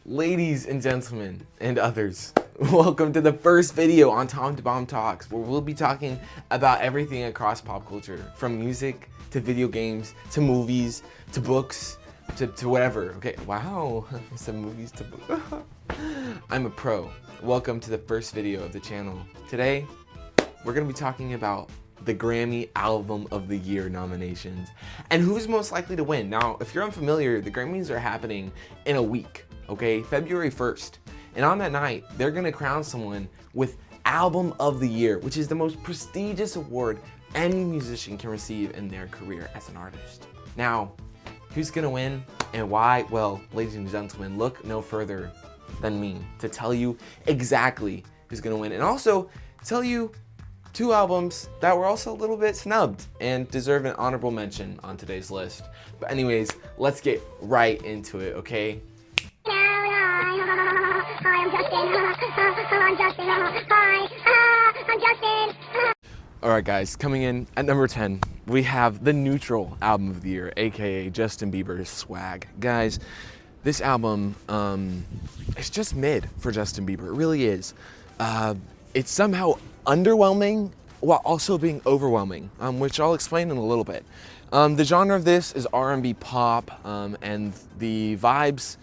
Ladies and gentlemen and others, welcome to the first video on Tom to Bomb Talks, where we'll be talking about everything across pop culture, from music to video games to movies to books to whatever. Okay, wow, some movies to books. I'm a pro. Welcome to the first video of the channel. Today, we're gonna be talking about the Grammy Album of the Year nominations and who's most likely to win. Now, if you're unfamiliar, the Grammys are happening in a week, okay? February 1st. And on that night, they're gonna crown someone with Album of the Year, which is the most prestigious award any musician can receive in their career as an artist. Now, who's gonna win and why? Well, ladies and gentlemen, look no further than me to tell you exactly who's gonna win, and also tell you two albums that were also a little bit snubbed and deserve an honorable mention on today's list. But anyways, let's get right into it, okay? Alright guys, coming in at number 10, we have the Neutral Album of the Year, aka Justin Bieber's Swag. Guys, this album, it's just mid for Justin Bieber, it really is. It's somehow underwhelming while also being overwhelming, which I'll explain in a little bit. The genre of this is R&B pop, and the vibes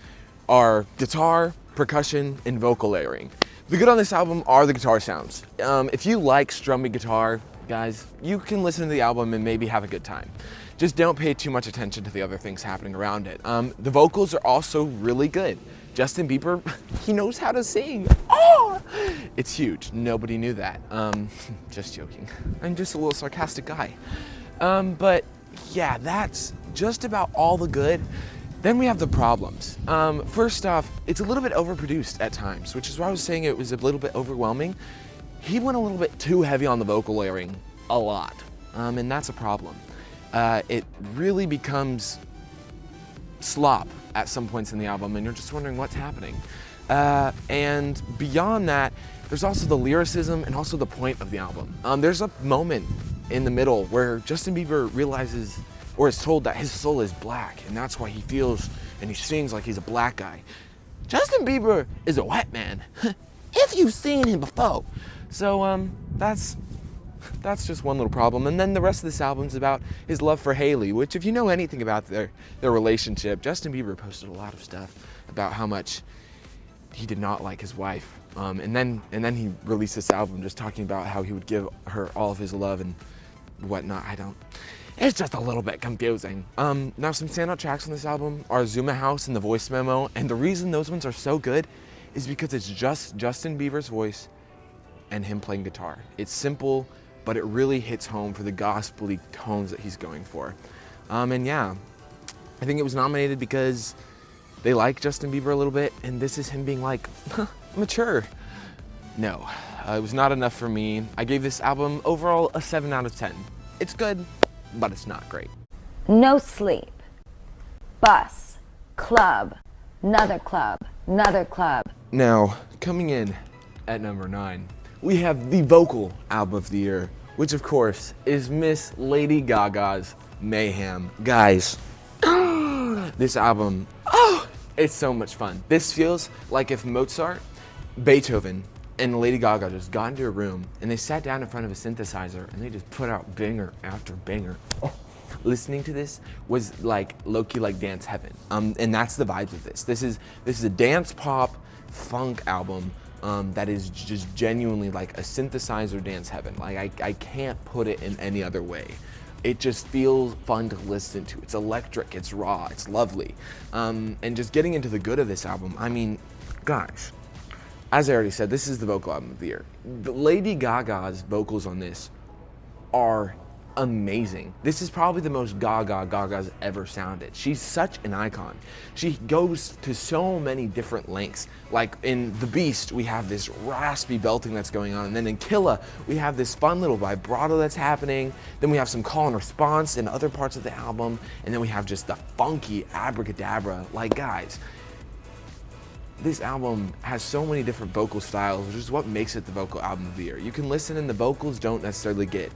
are guitar, percussion, and vocal layering. The good on this album are the guitar sounds. If you like strummy guitar, guys, you can listen to the album and maybe have a good time. Just don't pay too much attention to the other things happening around it. The vocals are also really good. Justin Bieber, he knows how to sing. Oh, it's huge. Nobody knew that. Just joking. I'm just a little sarcastic guy. But yeah, that's just about all the good. Then we have the problems. First off, it's a little bit overproduced at times, which is why I was saying it was a little bit overwhelming. He went a little bit too heavy on the vocal layering, a lot, and that's a problem. It really becomes slop at some points in the album, and you're just wondering what's happening. And beyond that, there's also the lyricism and also the point of the album. There's a moment in the middle where Justin Bieber realizes, or is told, that his soul is black, and that's why he feels and he sings like he's a black guy. Justin Bieber is a white man, if you've seen him before. So that's just one little problem. And then the rest of this album's about his love for Haley, which, if you know anything about their relationship, Justin Bieber posted a lot of stuff about how much he did not like his wife. And then he released this album just talking about how he would give her all of his love and whatnot. It's just a little bit confusing. Now, some standout tracks on this album are Zuma House and The Voice Memo, and the reason those ones are so good is because it's just Justin Bieber's voice and him playing guitar. It's simple, but it really hits home for the gospel-y tones that he's going for. And yeah, I think it was nominated because they like Justin Bieber a little bit, and this is him being like, mature. No, it was not enough for me. I gave this album overall a 7 out of 10. It's good, but it's not great. No sleep. Bus. Club. Another club. Another club. Now, coming in at number 9, we have the Vocal Album of the Year, which of course is Miss Lady Gaga's Mayhem. Guys, this album, it's so much fun. This feels like if Mozart, Beethoven, and Lady Gaga just got into a room and they sat down in front of a synthesizer and they just put out banger after banger. Listening to this was like low-key like dance heaven. And that's the vibes of this. This is a dance pop funk album that is just genuinely like a synthesizer dance heaven. Like I can't put it in any other way. It just feels fun to listen to. It's electric, it's raw, it's lovely. And just getting into the good of this album, I mean, gosh, as I already said, this is the Vocal Album of the Year. Lady Gaga's vocals on this are amazing. This is probably the most Gaga's ever sounded. She's such an icon. She goes to so many different lengths. Like in The Beast, we have this raspy belting that's going on, and then in Killa, we have this fun little vibrato that's happening. Then we have some call and response in other parts of the album, and then we have just the funky abracadabra. Like, guys, this album has so many different vocal styles, which is what makes it the Vocal Album of the Year. You can listen and the vocals don't necessarily get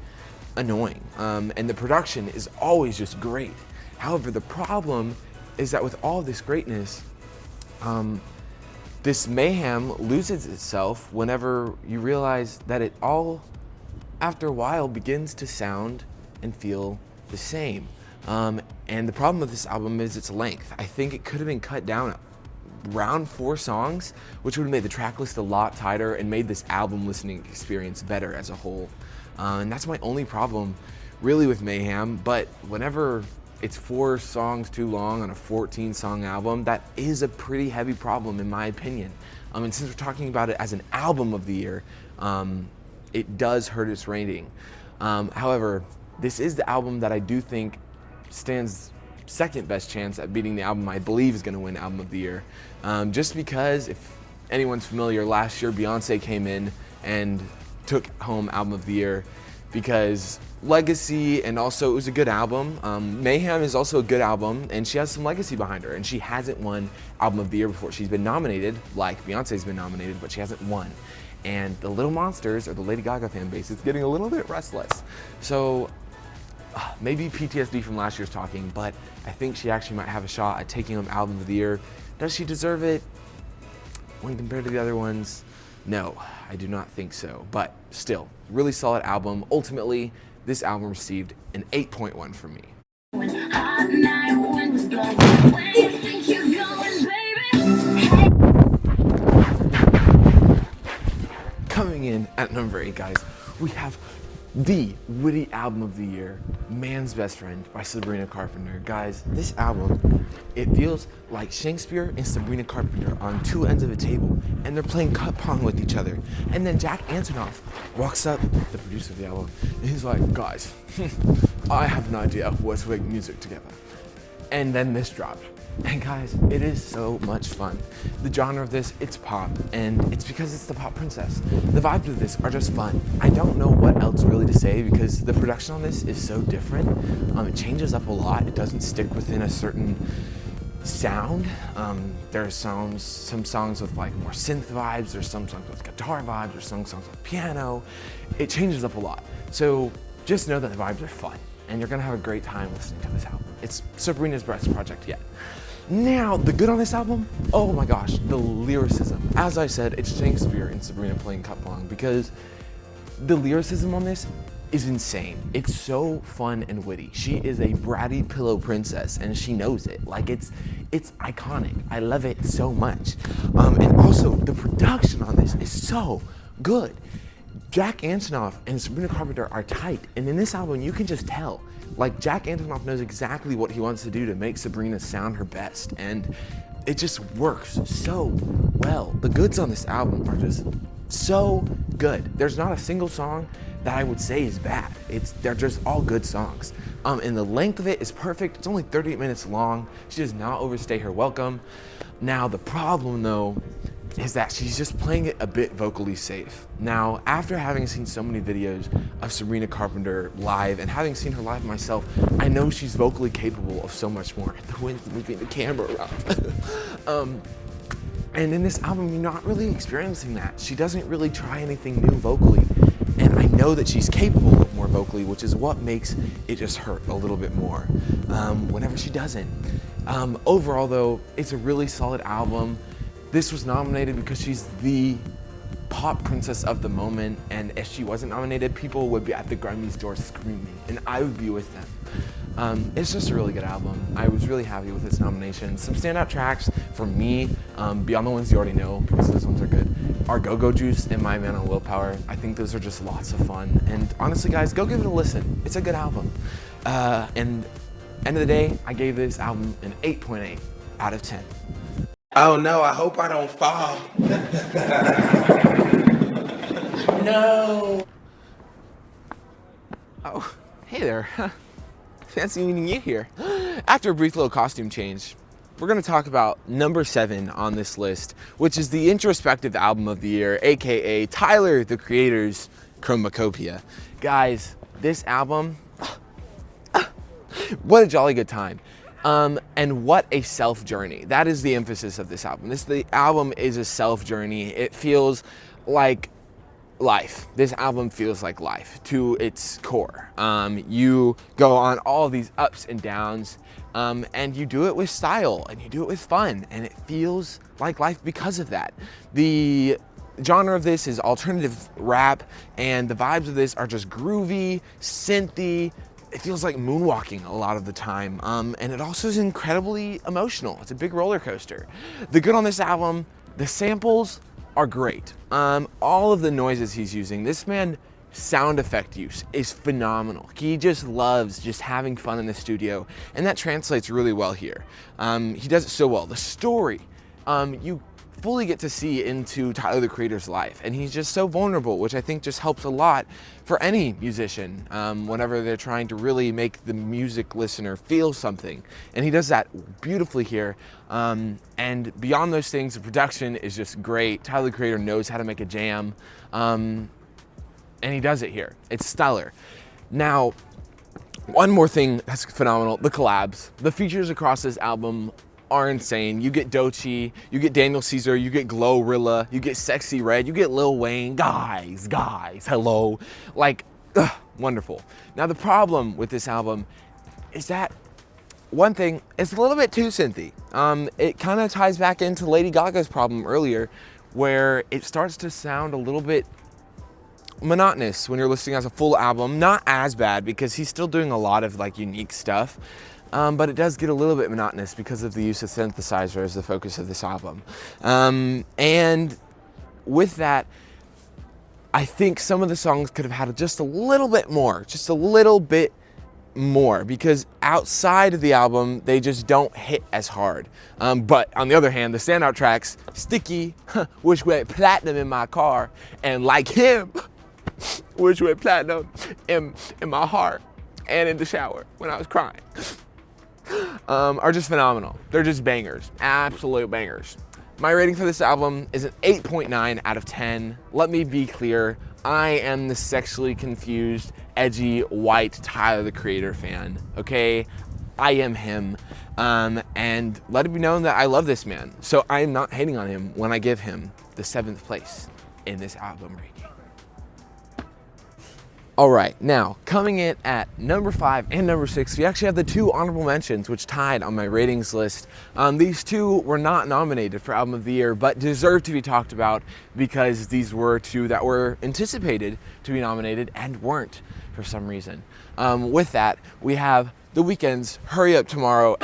annoying, and the production is always just great. However, the problem is that with all this greatness, this mayhem loses itself whenever you realize that it all, after a while, begins to sound and feel the same. And the problem with this album is its length. I think it could have been cut down around 4 songs, which would have made the track list a lot tighter and made this album listening experience better as a whole. And that's my only problem really with Mayhem, but whenever it's 4 songs too long on a 14-song album, that is a pretty heavy problem in my opinion. And since we're talking about it as an album of the year, it does hurt its rating. However, this is the album that I do think stands second best chance at beating the album I believe is going to win Album of the Year. Just because, if anyone's familiar, last year Beyonce came in and took home Album of the Year because legacy, and also it was a good album. Mayhem is also a good album, and she has some legacy behind her, and she hasn't won Album of the Year before. She's been nominated, like Beyonce's been nominated, but she hasn't won. And the Little Monsters, or the Lady Gaga fan base, is getting a little bit restless. So maybe PTSD from last year's talking, but I think she actually might have a shot at taking home Album of the Year. Does she deserve it when compared to the other ones? No, I do not think so, but still, really solid album. Ultimately, this album received an 8.1 from me. Coming in at number 8, guys, we have the Witty Album of the Year, Man's Best Friend by Sabrina Carpenter. Guys, this album, it feels like Shakespeare and Sabrina Carpenter are on 2 ends of a table, and they're playing cut pong with each other. And then Jack Antonoff walks up, the producer of the album, and he's like, guys, I have an idea what to make music together. And then this dropped. And guys, it is so much fun. The genre of this, it's pop, and it's because it's the pop princess. The vibes of this are just fun. I don't know what else really to say because the production on this is so different. It changes up a lot. It doesn't stick within a certain sound. There are some songs with like more synth vibes, there's some songs with guitar vibes, there's some songs with piano. It changes up a lot. So just know that the vibes are fun, and you're gonna have a great time listening to this album. It's Sabrina's best project yet. Now, the good on this album, oh my gosh, the lyricism. As I said, it's Shakespeare and Sabrina playing cut pong because the lyricism on this is insane. It's so fun and witty. She is a bratty pillow princess, and she knows it. Like, it's iconic. I love it so much. And also, the production on this is so good. Jack Antonoff and Sabrina Carpenter are tight, and in this album, you can just tell. Like, Jack Antonoff knows exactly what he wants to do to make Sabrina sound her best, and it just works so well. The goods on this album are just so good. There's not a single song that I would say is bad. They're just all good songs. And the length of it is perfect. It's only 38 minutes long. She does not overstay her welcome. Now, the problem though is that she's just playing it a bit vocally safe. Now, after having seen so many videos of Sabrina Carpenter live and having seen her live myself, I know she's vocally capable of so much more. The wind's moving the camera around. And in this album, you're not really experiencing that. She doesn't really try anything new vocally. And I know that she's capable of more vocally, which is what makes it just hurt a little bit more whenever she doesn't. Overall though, it's a really solid album. This was nominated because she's the pop princess of the moment, and if she wasn't nominated, people would be at the Grammys door screaming, and I would be with them. It's just a really good album. I was really happy with its nomination. Some standout tracks for me, beyond the ones you already know, because those ones are good, are Go-Go Juice and My Man on Willpower. I think those are just lots of fun, and honestly guys, go give it a listen. It's a good album. And end of the day, I gave this album an 8.8 out of 10. Oh no, I hope I don't fall. No. Oh, hey there. Fancy meeting you here. After a brief little costume change, we're gonna talk about number 7 on this list, which is the introspective album of the year, AKA Tyler, the Creator's Chromakopia. Guys, this album, what a jolly good time. And what a self journey. That is the emphasis of this album. The album is a self journey. It feels like life. This album feels like life to its core. You go on all of these ups and downs, and you do it with style and you do it with fun, and it feels like life because of that. The genre of this is alternative rap, and the vibes of this are just groovy, synthy. It feels like moonwalking a lot of the time, and it also is incredibly emotional. It's a big roller coaster. The good on this album, the samples are great. All of the noises he's using, this man sound effect use is phenomenal. He just loves just having fun in the studio, and that translates really well here. He does it so well. The story, you fully get to see into Tyler the Creator's life, and he's just so vulnerable, which I think just helps a lot for any musician whenever they're trying to really make the music listener feel something, and he does that beautifully here. And beyond those things, the production is just great. Tyler the Creator knows how to make a jam, and he does it here. It's stellar. Now, one more thing that's phenomenal, the collabs. The features across this album are insane. You get Doechii, you get Daniel Caesar, you get Glorilla, you get Sexy Red, you get Lil Wayne. Guys, hello. Like, wonderful. Now the problem with this album is that, one thing, it's a little bit too synthy. It kind of ties back into Lady Gaga's problem earlier, where it starts to sound a little bit monotonous when you're listening as a full album. Not as bad, because he's still doing a lot of like unique stuff. But it does get a little bit monotonous because of the use of synthesizer as the focus of this album. And with that, I think some of the songs could have had just a little bit more, because outside of the album, they just don't hit as hard. But on the other hand, the standout tracks, Sticky, which went platinum in my car, and Like Him, which went platinum in my heart and in the shower when I was crying, are just phenomenal. They're just bangers, absolute bangers. My rating for this album is an 8.9 out of 10. Let me be clear, I am the sexually confused, edgy, white Tyler the Creator fan, okay? I am him, and let it be known that I love this man. So I am not hating on him when I give him the 7th place in this album ranking. All right, now coming in at number 5 and number 6, we actually have the 2 honorable mentions which tied on my ratings list. These 2 were not nominated for Album of the Year, but deserve to be talked about because these were 2 that were anticipated to be nominated and weren't for some reason. With that, we have The Weeknd's Hurry Up Tomorrow.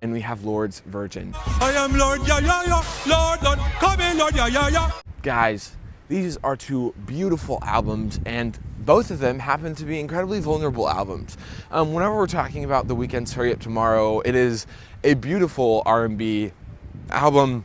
And we have Lord's Virgin. I am Lord, yeah, yeah, yeah. Lord, Lord, come in, Lord, yeah, yeah, yeah. Guys, these are 2 beautiful albums, and both of them happen to be incredibly vulnerable albums. Whenever we're talking about The Weeknd's Hurry Up Tomorrow, it is a beautiful R&B album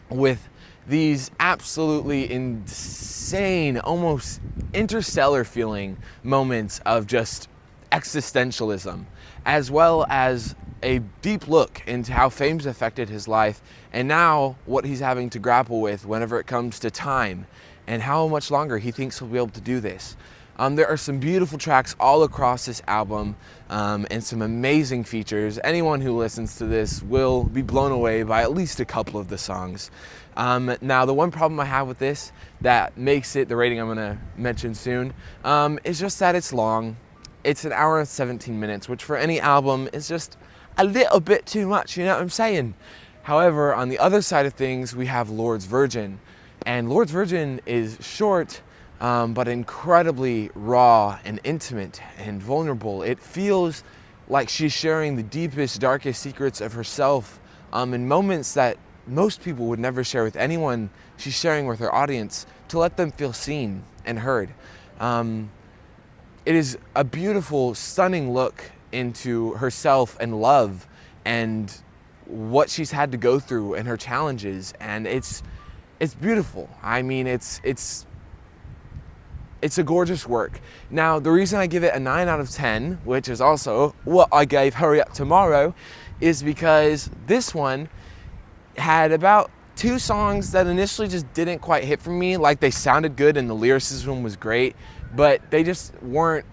with these absolutely insane, almost interstellar feeling moments of just existentialism, as well as a deep look into how fame's affected his life, and now what he's having to grapple with whenever it comes to time and how much longer he thinks he'll be able to do this. There are some beautiful tracks all across this album, and some amazing features. Anyone who listens to this will be blown away by at least a couple of the songs. Now, the one problem I have with this that makes it the rating I'm gonna mention soon is just that it's long. It's an hour and 17 minutes, which for any album is just a little bit too much, you know what I'm saying? However, on the other side of things, we have Lord's Virgin. And Lord's Virgin is short, but incredibly raw and intimate and vulnerable. It feels like she's sharing the deepest, darkest secrets of herself in moments that most people would never share with anyone. She's sharing with her audience to let them feel seen and heard. It is a beautiful, stunning look into herself and love and what she's had to go through and her challenges, and it's beautiful. I mean, it's a gorgeous work. Now, the reason I give it a 9 out of 10, which is also what I gave Hurry Up Tomorrow, is because this one had about 2 songs that initially just didn't quite hit for me. Like, they sounded good and the lyricism was great, but they just weren't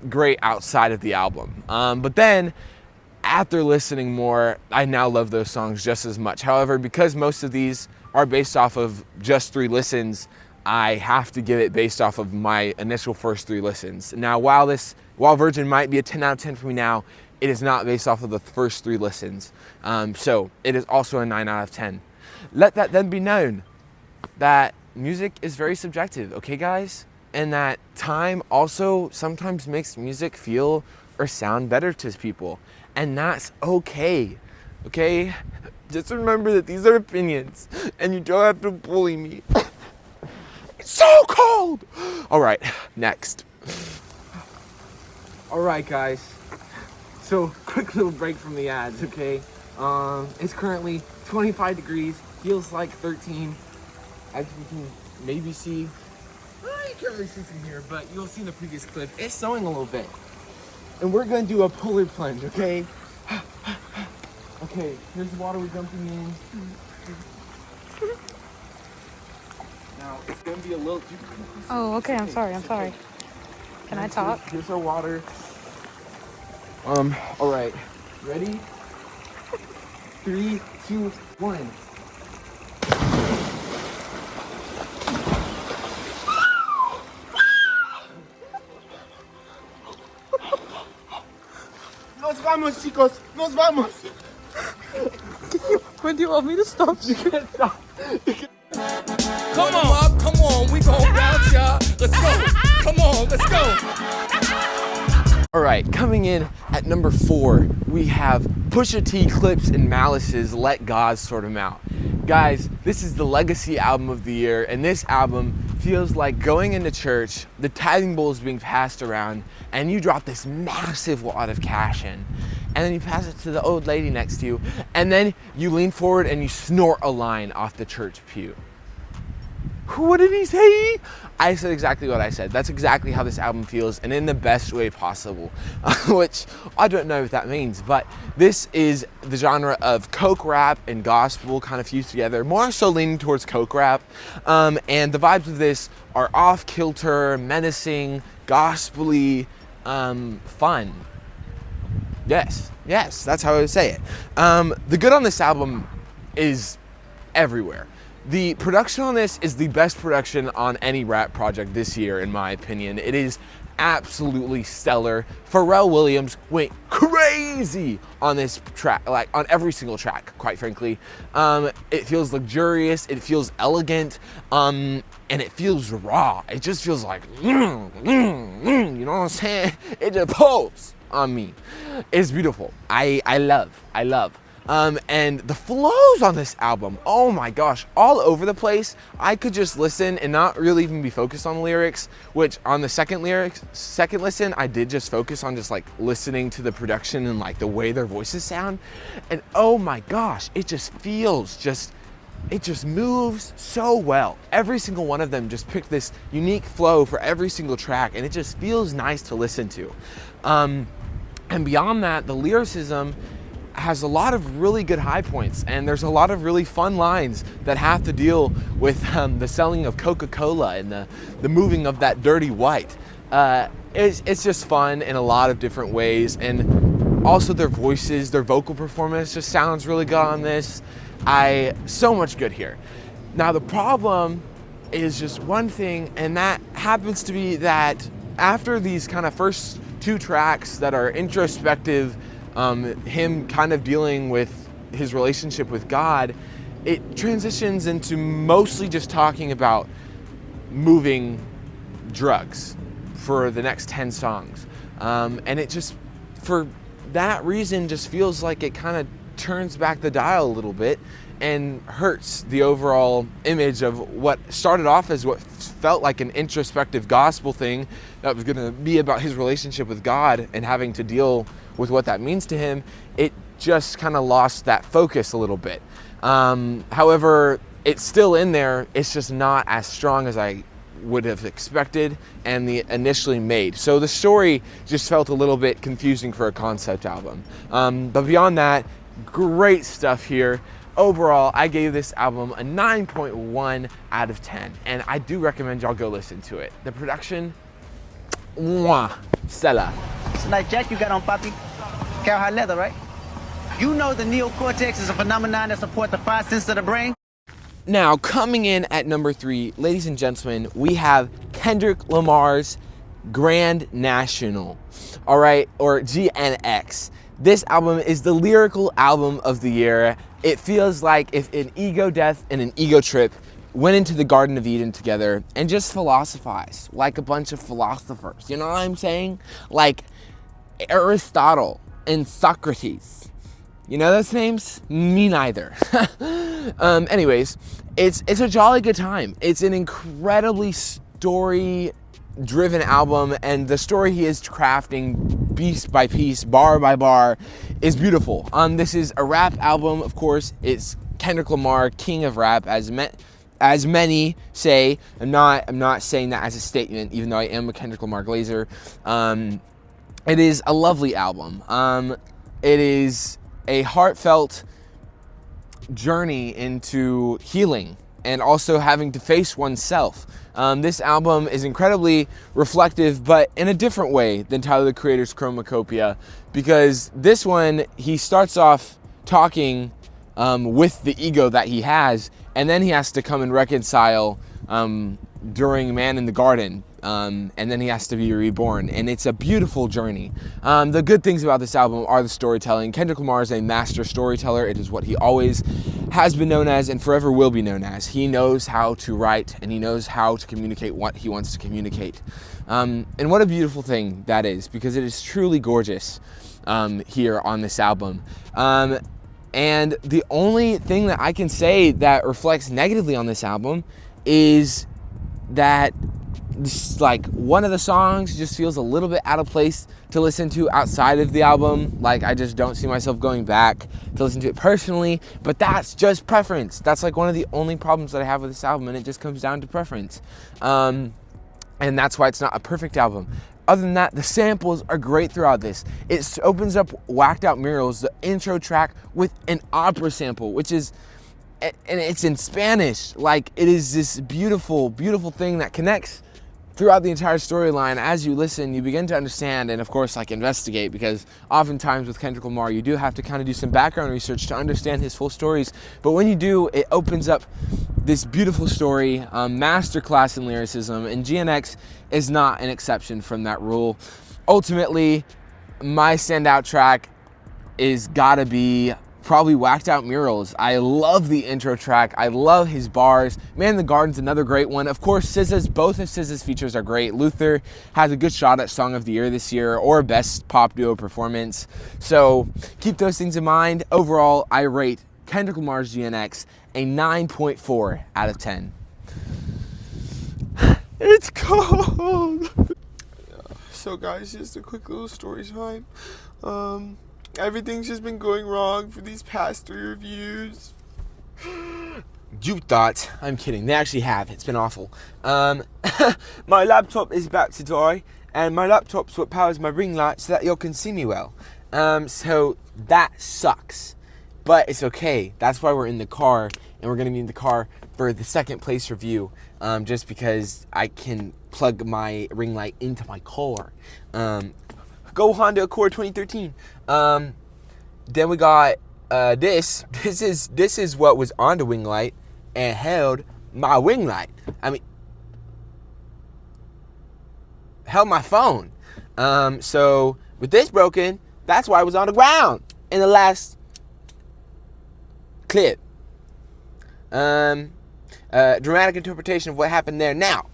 great outside of the album. But then after listening more, I now love those songs just as much. However, because most of these are based off of just 3 listens, I have to give it based off of my initial first 3 listens. Now, while Virgin might be a 10 out of 10 for me now, it is not based off of the first 3 listens. So it is also a 9 out of 10. Let that then be known that music is very subjective, okay guys? And that time also sometimes makes music feel or sound better to people. And that's okay, okay? Just remember that these are opinions and you don't have to bully me. It's so cold! All right, next. All right, guys. So, quick little break from the ads, okay? It's currently 25 degrees, feels like 13. As you can maybe see, you can't really see from here, but you'll see in the previous clip, it's snowing a little bit. And we're gonna do a polar plunge, okay? Okay, here's the water we're dumping in. Now, it's gonna be a little... Oh, okay, I'm sorry. Can I talk? Here's our water. All right, ready? 3, 2, 1. Nos vamos, chicos. Nos vamos. When do you want me to stop? You can't stop. Come on, we gon' bounce ya. Let's go. Come on, let's go. All right, coming in at number 4, we have Pusha T, Clips, and Malice's Let God Sort 'Em Out. Guys, this is the Legacy album of the year, and this album feels like going into church, the tithing bowl is being passed around, and you drop this massive wad of cash in, and then you pass it to the old lady next to you, and then you lean forward and you snort a line off the church pew. What did he say? I said exactly what I said. That's exactly how this album feels, and in the best way possible, which I don't know what that means, but this is the genre of coke rap and gospel kind of fused together, more so leaning towards coke rap, and the vibes of this are off-kilter, menacing, gospel-y, fun. Yes, that's how I would say it. The good on this album is everywhere. The production on this is the best production on any rap project this year, in my opinion. It is absolutely stellar. Pharrell Williams went crazy on this track, like on every single track, quite frankly. It feels luxurious, it feels elegant, and it feels raw. It just feels like, you know what I'm saying? It just pulls on me. It's beautiful. I love. And the flows on this album, oh my gosh, all over the place. I could just listen and not really even be focused on the lyrics, which on the second listen, I did just focus on just like listening to the production and like the way their voices sound. And oh my gosh, it just feels it just moves so well. Every single one of them just picked this unique flow for every single track, and it just feels nice to listen to. And beyond that, the lyricism has a lot of really good high points, and there's a lot of really fun lines that have to deal with the selling of Coca-Cola and the moving of that dirty white. It's just fun in a lot of different ways, and also their voices, their vocal performance just sounds really good on this. So much good here. Now the problem is just one thing, and that happens to be that after these kind of first 2 tracks that are introspective, him kind of dealing with his relationship with God, it transitions into mostly just talking about moving drugs for the next 10 songs. And it just, for that reason, just feels like it kind of turns back the dial a little bit and hurts the overall image of what started off as what felt like an introspective gospel thing that was gonna be about his relationship with God and having to deal with what that means to him. It just kind of lost that focus a little bit. However, it's still in there, it's just not as strong as I would have expected and the initially made. So the story just felt a little bit confusing for a concept album. But beyond that, great stuff here. Overall, I gave this album a 9.1 out of 10, and I do recommend y'all go listen to it. The production, mwah, stellar. It's a nice jacket you got on, Papi. Cowhide leather, right? You know the neocortex is a phenomenon that supports the five senses of the brain? Now, coming in at number 3, ladies and gentlemen, we have Kendrick Lamar's Grand National, all right, or GNX. This album is the lyrical album of the year. It feels like if an ego death and an ego trip went into the Garden of Eden together and just philosophized like a bunch of philosophers. You know what I'm saying? Like Aristotle and Socrates. You know those names? Me neither. Anyways, it's a jolly good time. It's an incredibly story-driven album, and the story he is crafting piece by piece, bar by bar, is beautiful. This is a rap album, of course. It's Kendrick Lamar, king of rap, as many say. I'm not saying that as a statement, even though I am a Kendrick Lamar glazer. It is a lovely album. It is a heartfelt journey into healing and also having to face oneself. This album is incredibly reflective, but in a different way than Tyler the Creator's Chromakopia, because this one, he starts off talking with the ego that he has, and then he has to come and reconcile during Man in the Garden, and then he has to be reborn, and it's a beautiful journey. The good things about this album are the storytelling. Kendrick Lamar is a master storyteller. It is what he always has been known as and forever will be known as. He knows how to write, and he knows how to communicate what he wants to communicate. And what a beautiful thing that is, because it is truly gorgeous here on this album. And the only thing that I can say that reflects negatively on this album is that like one of the songs just feels a little bit out of place to listen to outside of the album. Like, I just don't see myself going back to listen to it personally, but that's just preference. That's like one of the only problems that I have with this album, and it just comes down to preference. And that's why it's not a perfect album. Other than that, the samples are great throughout this. It opens up Whacked Out Murals, the intro track, with an opera sample, which is, and it's in Spanish. Like, it is this beautiful, beautiful thing that connects throughout the entire storyline. As you listen, you begin to understand and, of course, like, investigate, because oftentimes with Kendrick Lamar, you do have to kind of do some background research to understand his full stories. But when you do, it opens up this beautiful story, masterclass in lyricism, and GNX is not an exception from that rule. Ultimately, my standout track is gotta be probably Whacked Out Murals. I love the intro track. I love his bars. Man in the Garden's another great one. Of course, SZA's, both of SZA's features are great. Luther has a good shot at Song of the Year this year, or Best Pop Duo Performance. So keep those things in mind. Overall, I rate Kendrick Lamar's GNX a 9.4 out of 10. It's cold. So guys, just a quick little story time. Everything's just been going wrong for these past 3 reviews. You thought? I'm kidding. They actually have. It's been awful. My laptop is about to die, and my laptop's what powers my ring light so that y'all can see me well. So that sucks. But it's okay. That's why we're in the car, and we're going to be in the car for the second place review, just because I can plug my ring light into my car. Go Honda Accord 2013. Then we got this. This is what was on the wing light and held my wing light. I mean, held my phone. So with this broken, that's why I was on the ground in the last clip. Dramatic interpretation of what happened there now.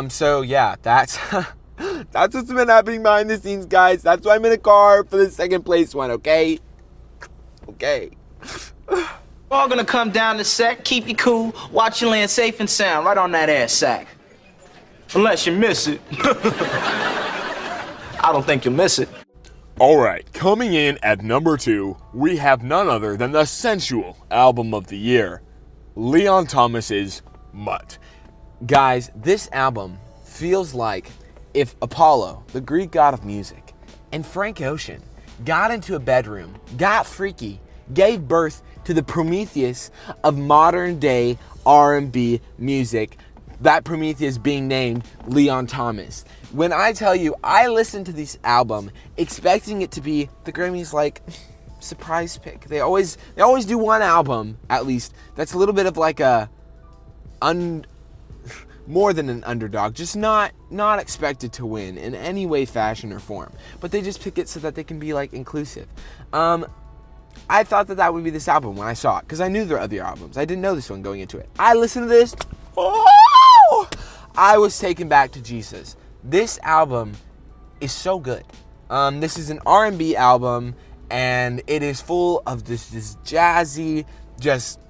So yeah, that's what's been happening behind the scenes, guys. That's why I'm in a car for the second place one, okay? Okay. We're all gonna come down the set, keep you cool, watch you land safe and sound right on that ass sack. Unless you miss it. I don't think you'll miss it. All right, coming in at number 2, we have none other than the Sensual Album of the Year, Leon Thomas's Mutt. Guys, this album feels like if Apollo, the Greek god of music, and Frank Ocean got into a bedroom, got freaky, gave birth to the Prometheus of modern day R&B music, that Prometheus being named Leon Thomas. When I tell you, I listened to this album expecting it to be the Grammys like surprise pick. They always do one album at least that's a little bit of like a more than an underdog, just not expected to win in any way, fashion, or form. But they just pick it so that they can be like inclusive. I thought that would be this album when I saw it because I knew there were other albums. I didn't know this one going into it. I listened to this. Oh! I was taken back to Jesus. This album is so good. This is an R&B album, and it is full of this jazzy, just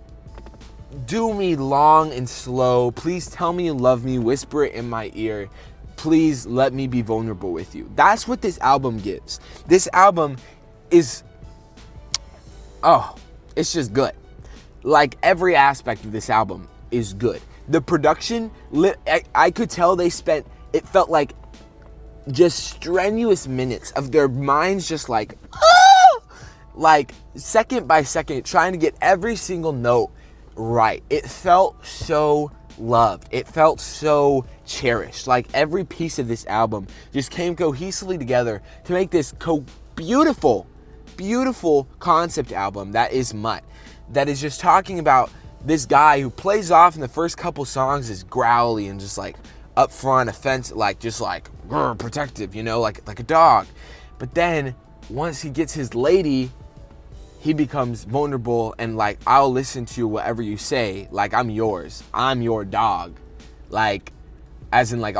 do me long and slow. Please tell me you love me. Whisper it in my ear. Please let me be vulnerable with you. That's what this album gives. This album is, it's just good. Like every aspect of this album is good. The production, I could tell they spent, it felt like just strenuous minutes of their minds just like second by second trying to get every single note right. It felt so loved. It felt so cherished. Like every piece of this album just came cohesively together to make this beautiful concept album that is Mutt. That is just talking about this guy who plays off in the first couple songs is growly and just like up front, offensive, like just like protective, you know, like a dog. But then once he gets his lady, he becomes vulnerable and like, I'll listen to whatever you say. Like I'm yours. I'm your dog. Like, as in like,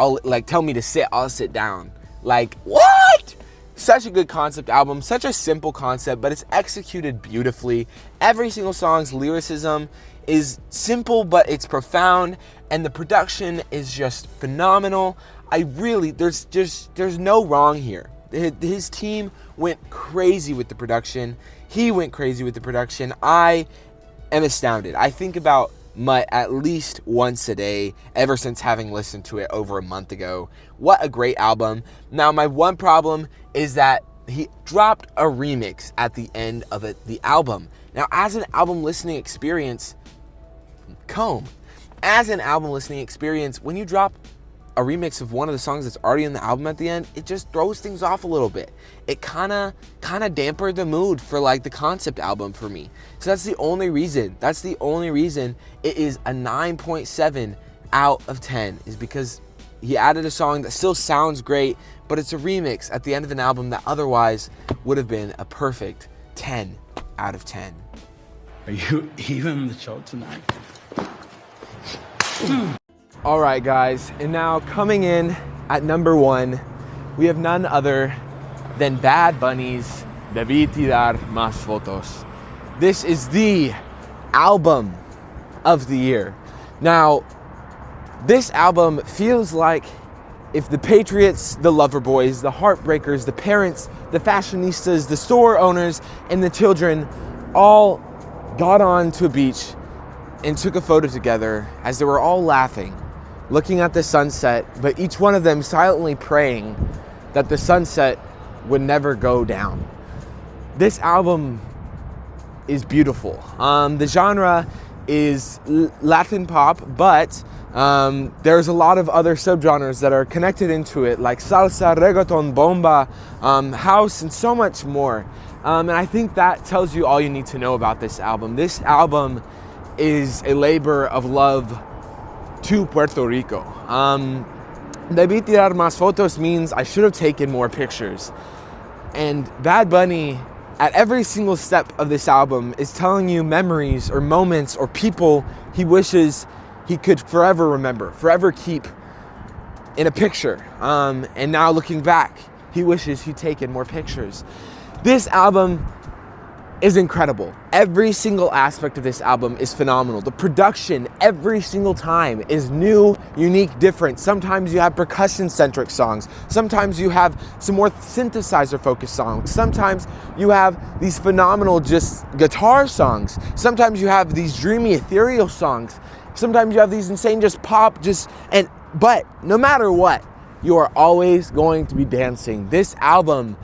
tell me to sit, I'll sit down. Like, what? Such a good concept album, such a simple concept, but it's executed beautifully. Every single song's lyricism is simple, but it's profound, and the production is just phenomenal. There's no wrong here. His team went crazy with the production. He went crazy with the production. I am astounded. I think about Mutt at least once a day ever since having listened to it over a month ago. What a great album. Now, my one problem is that he dropped a remix at the end of the album. Now, as an album listening experience, when you drop a remix of one of the songs that's already in the album at the end, it just throws things off a little bit. It kind of dampened the mood for like the concept album for me. So that's the only reason. It is a 9.7 out of 10 is because he added a song that still sounds great, but it's a remix at the end of an album that otherwise would have been a perfect 10 out of 10. Are you even the show tonight? All right, guys, and now coming in at number 1, we have none other than Bad Bunny's Debí Tirar Más Fotos. This is the album of the year. Now, this album feels like if the Patriots, the Loverboys, the Heartbreakers, the parents, the fashionistas, the store owners, and the children all got on to a beach and took a photo together as they were all laughing, looking at the sunset, but each one of them silently praying that the sunset would never go down. This album is beautiful. The genre is Latin pop, but there's a lot of other subgenres that are connected into it, like salsa, reggaeton, bomba, house, and so much more. And I think that tells you all you need to know about this album. This album is a labor of love to Puerto Rico. Debí tirar más fotos means I should have taken more pictures. And Bad Bunny, at every single step of this album, is telling you memories or moments or people he wishes he could forever remember, forever keep in a picture. And now looking back, he wishes he'd taken more pictures. This album is incredible. Every single aspect of this album is phenomenal. The production every single time is new, unique, different. Sometimes you have percussion-centric songs. Sometimes you have some more synthesizer-focused songs. Sometimes you have these phenomenal just guitar songs. Sometimes you have these dreamy, ethereal songs. Sometimes you have these insane just pop, but no matter what, you are always going to be dancing. This album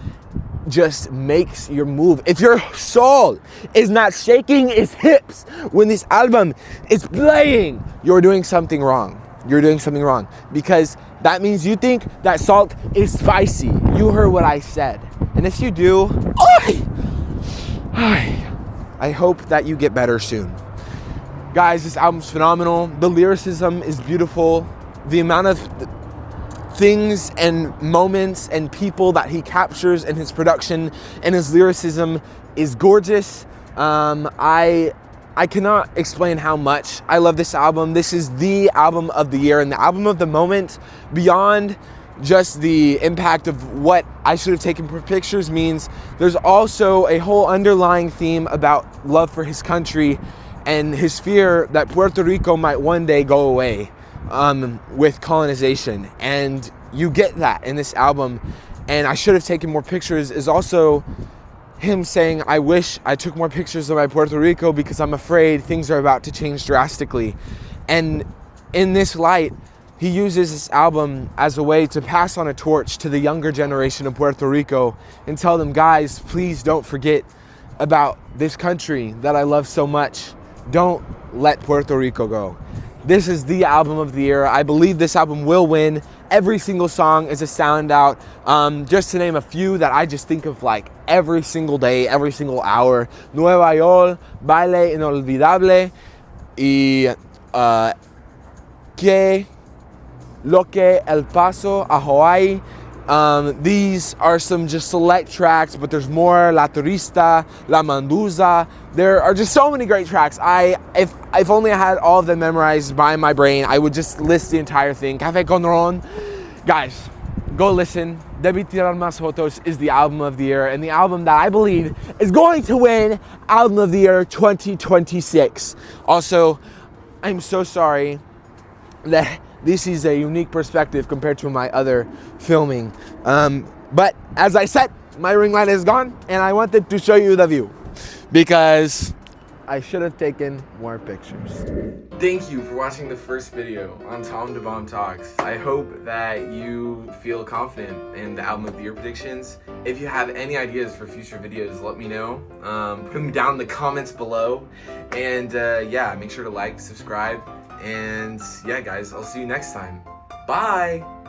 just makes your move. If your soul is not shaking its hips when this album is playing, you're doing something wrong. You're doing something wrong, because that means you think that salt is spicy. You heard what I said. And if you do, I hope that you get better soon. Guys, this album's phenomenal. The lyricism is beautiful. The amount of things and moments and people that he captures in his production and his lyricism is gorgeous. I cannot explain how much I love this album. This is the album of the year and the album of the moment. Beyond just the impact of what I should have taken for pictures means there's also a whole underlying theme about love for his country and his fear that Puerto Rico might one day go away with colonization. And you get that in this album. And I should have taken more pictures is also him saying, I wish I took more pictures of my Puerto Rico because I'm afraid things are about to change drastically. And in this light, he uses this album as a way to pass on a torch to the younger generation of Puerto Rico and tell them, guys, please don't forget about this country that I love so much. Don't let Puerto Rico go. This is the album of the year. I believe this album will win. Every single song is a standout. Just to name a few that I just think of like every single day, every single hour. Nueva York, Baile Inolvidable, y Que Lo Que El Paso a Hawaii. These are some just select tracks, but there's more. La Turista, La Manduza. There are just so many great tracks. If only I had all of them memorized by my brain, I would just list the entire thing. Café con Ron. Guys, go listen. Debí Tirar Más Fotos is the album of the year, and the album that I believe is going to win Album of the Year 2026. Also, I'm so sorry that this is a unique perspective compared to my other filming. But as I said, my ring light is gone, and I wanted to show you the view because I should have taken more pictures. Thank you for watching the first video on Tom DeBomb Talks. I hope that you feel confident in the album of the year predictions. If you have any ideas for future videos, let me know. Put them down in the comments below. And yeah, make sure to like, subscribe. And yeah, guys, I'll see you next time. Bye!